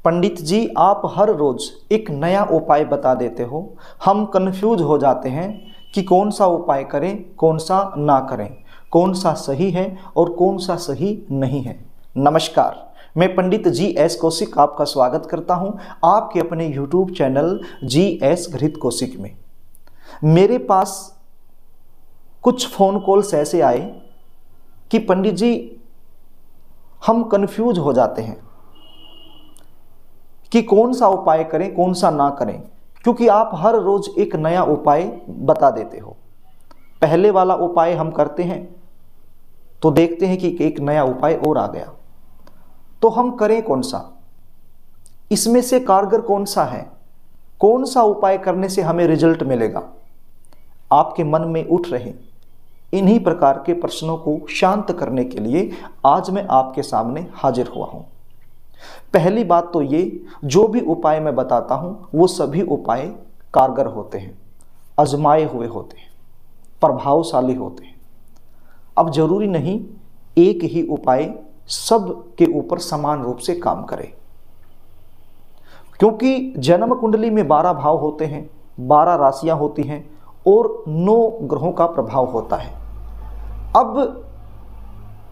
पंडित जी, आप हर रोज एक नया उपाय बता देते हो। हम कंफ्यूज हो जाते हैं कि कौन सा उपाय करें, कौन सा ना करें, कौन सा सही है और कौन सा सही नहीं है। नमस्कार, मैं पंडित जी एस कौशिक आपका स्वागत करता हूं आपके अपने YouTube चैनल जी एस घृत कौशिक में। मेरे पास कुछ फ़ोन कॉल्स ऐसे आए कि पंडित जी हम कंफ्यूज हो जाते हैं कि कौन सा उपाय करें, कौन सा ना करें, क्योंकि आप हर रोज एक नया उपाय बता देते हो। पहले वाला उपाय हम करते हैं तो देखते हैं कि एक नया उपाय और आ गया, तो हम करें कौन सा? इसमें से कारगर कौन सा है? कौन सा उपाय करने से हमें रिजल्ट मिलेगा? आपके मन में उठ रहे इन्हीं प्रकार के प्रश्नों को शांत करने के लिए आज मैं आपके सामने हाजिर हुआ हूं। पहली बात तो ये, जो भी उपाय मैं बताता हूं वो सभी उपाय कारगर होते हैं, आजमाए हुए होते हैं, प्रभावशाली होते हैं। अब जरूरी नहीं एक ही उपाय सब के ऊपर समान रूप से काम करे, क्योंकि जन्म कुंडली में 12 भाव होते हैं, 12 राशियां होती हैं और 9 ग्रहों का प्रभाव होता है। अब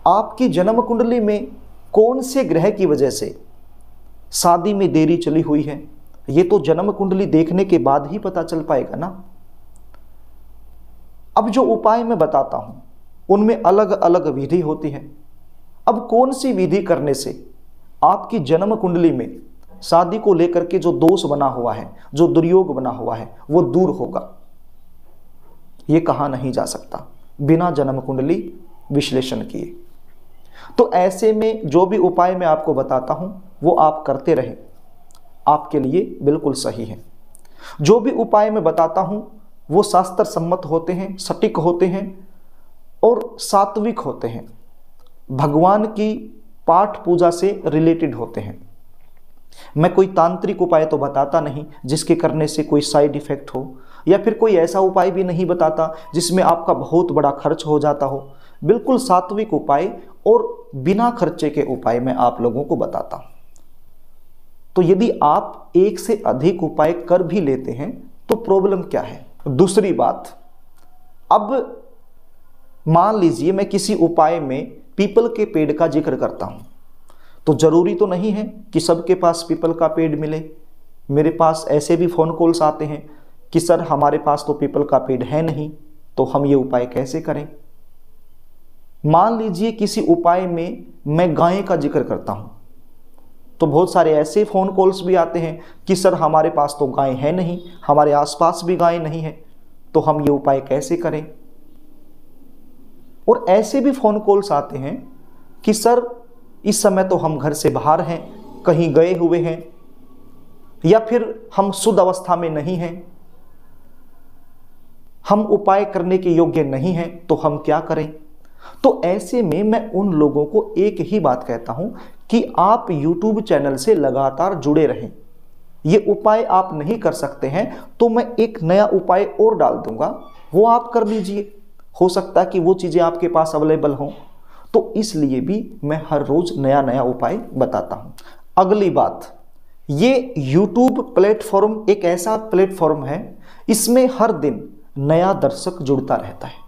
आपकी जन्म कुंडली में कौन से ग्रह की वजह से शादी में देरी चली हुई है, ये तो जन्म कुंडली देखने के बाद ही पता चल पाएगा ना। अब जो उपाय मैं बताता हूं उनमें अलग अलग विधि होती है। अब कौन सी विधि करने से आपकी जन्म कुंडली में शादी को लेकर के जो दोष बना हुआ है, जो दुर्योग बना हुआ है, वो दूर होगा, ये कहा नहीं जा सकता बिना जन्म कुंडली विश्लेषण किए। तो ऐसे में जो भी उपाय मैं आपको बताता हूं वो आप करते रहें, आपके लिए बिल्कुल सही है। जो भी उपाय मैं बताता हूं वो शास्त्र सम्मत होते हैं, सटीक होते हैं और सात्विक होते हैं, भगवान की पाठ पूजा से रिलेटेड होते हैं। मैं कोई तांत्रिक उपाय तो बताता नहीं जिसके करने से कोई साइड इफेक्ट हो, या फिर कोई ऐसा उपाय भी नहीं बताता जिसमें आपका बहुत बड़ा खर्च हो जाता हो। बिल्कुल सात्विक उपाय और बिना खर्चे के उपाय मैं आप लोगों को बताता हूं। तो यदि आप एक से अधिक उपाय कर भी लेते हैं तो प्रॉब्लम क्या है? दूसरी बात, अब मान लीजिए मैं किसी उपाय में पीपल के पेड़ का जिक्र करता हूं, तो जरूरी तो नहीं है कि सबके पास पीपल का पेड़ मिले। मेरे पास ऐसे भी फोन कॉल्स आते हैं कि सर हमारे पास तो पीपल का पेड़ है नहीं, तो हम ये उपाय कैसे करें? मान लीजिए किसी उपाय में मैं गाय का जिक्र करता हूं, तो बहुत सारे ऐसे फोन कॉल्स भी आते हैं कि सर हमारे पास तो गाय है नहीं, हमारे आसपास भी गाय नहीं है, तो हम ये उपाय कैसे करें? और ऐसे भी फोन कॉल्स आते हैं कि सर इस समय तो हम घर से बाहर हैं, कहीं गए हुए हैं, या फिर हम शुद्ध अवस्था में नहीं हैं, हम उपाय करने के योग्य नहीं हैं, तो हम क्या करें? तो ऐसे में मैं उन लोगों को एक ही बात कहता हूं कि आप YouTube चैनल से लगातार जुड़े रहें। ये उपाय आप नहीं कर सकते हैं तो मैं एक नया उपाय और डाल दूंगा, वो आप कर लीजिए। हो सकता है कि वो चीजें आपके पास अवेलेबल हों, तो इसलिए भी मैं हर रोज नया नया उपाय बताता हूं। अगली बात, ये YouTube प्लेटफॉर्म एक ऐसा प्लेटफॉर्म है, इसमें हर दिन नया दर्शक जुड़ता रहता है।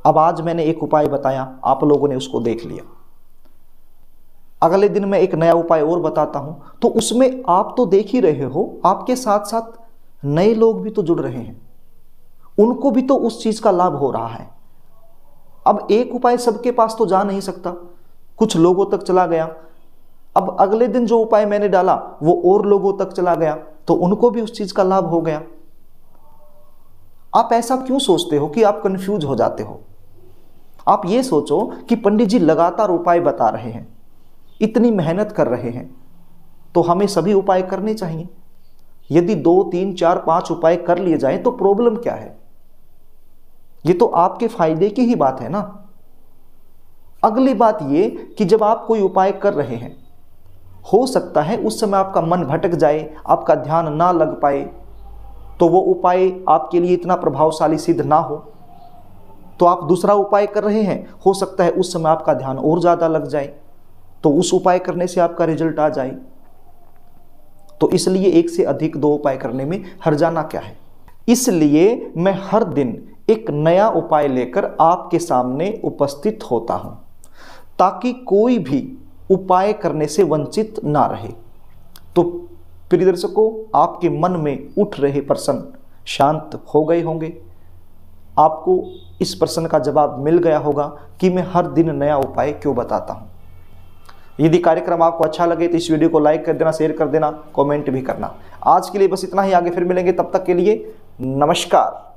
अब आज मैंने एक उपाय बताया, आप लोगों ने उसको देख लिया, अगले दिन मैं एक नया उपाय और बताता हूं, तो उसमें आप तो देख ही रहे हो, आपके साथ साथ नए लोग भी तो जुड़ रहे हैं, उनको भी तो उस चीज का लाभ हो रहा है। अब एक उपाय सबके पास तो जा नहीं सकता, कुछ लोगों तक चला गया। अब अगले दिन जो उपाय मैंने डाला वो और लोगों तक चला गया, तो उनको भी उस चीज का लाभ हो गया। आप ऐसा क्यों सोचते हो कि आप कंफ्यूज हो जाते हो? आप ये सोचो कि पंडित जी लगातार उपाय बता रहे हैं, इतनी मेहनत कर रहे हैं, तो हमें सभी उपाय करने चाहिए। यदि 2, 3, 4, 5 उपाय कर लिए जाए तो प्रॉब्लम क्या है? ये तो आपके फायदे की ही बात है ना। अगली बात ये कि जब आप कोई उपाय कर रहे हैं, हो सकता है उस समय आपका मन भटक जाए, आपका ध्यान ना लग पाए, तो वो उपाय आपके लिए इतना प्रभावशाली सिद्ध ना हो, तो आप दूसरा उपाय कर रहे हैं, हो सकता है उस समय आपका ध्यान और ज़्यादा लग जाए, तो उस उपाय करने से आपका रिजल्ट आ जाए। तो इसलिए एक से अधिक 2 उपाय करने में हर्जाना क्या है। इसलिए मैं हर दिन एक नया उपाय लेकर आपके सामने उपस्थित होता हूं, ताकि कोई भी उपाय करने से वंचित ना रहे। तो प्रिय दर्शकों, आपके मन में उठ रहे प्रश्न शांत हो गए होंगे। आपको इस प्रश्न का जवाब मिल गया होगा कि मैं हर दिन नया उपाय क्यों बताता हूं। यदि कार्यक्रम आपको अच्छा लगे तो इस वीडियो को लाइक कर देना, शेयर कर देना, कमेंट भी करना। आज के लिए बस इतना ही, आगे फिर मिलेंगे, तब तक के लिए नमस्कार।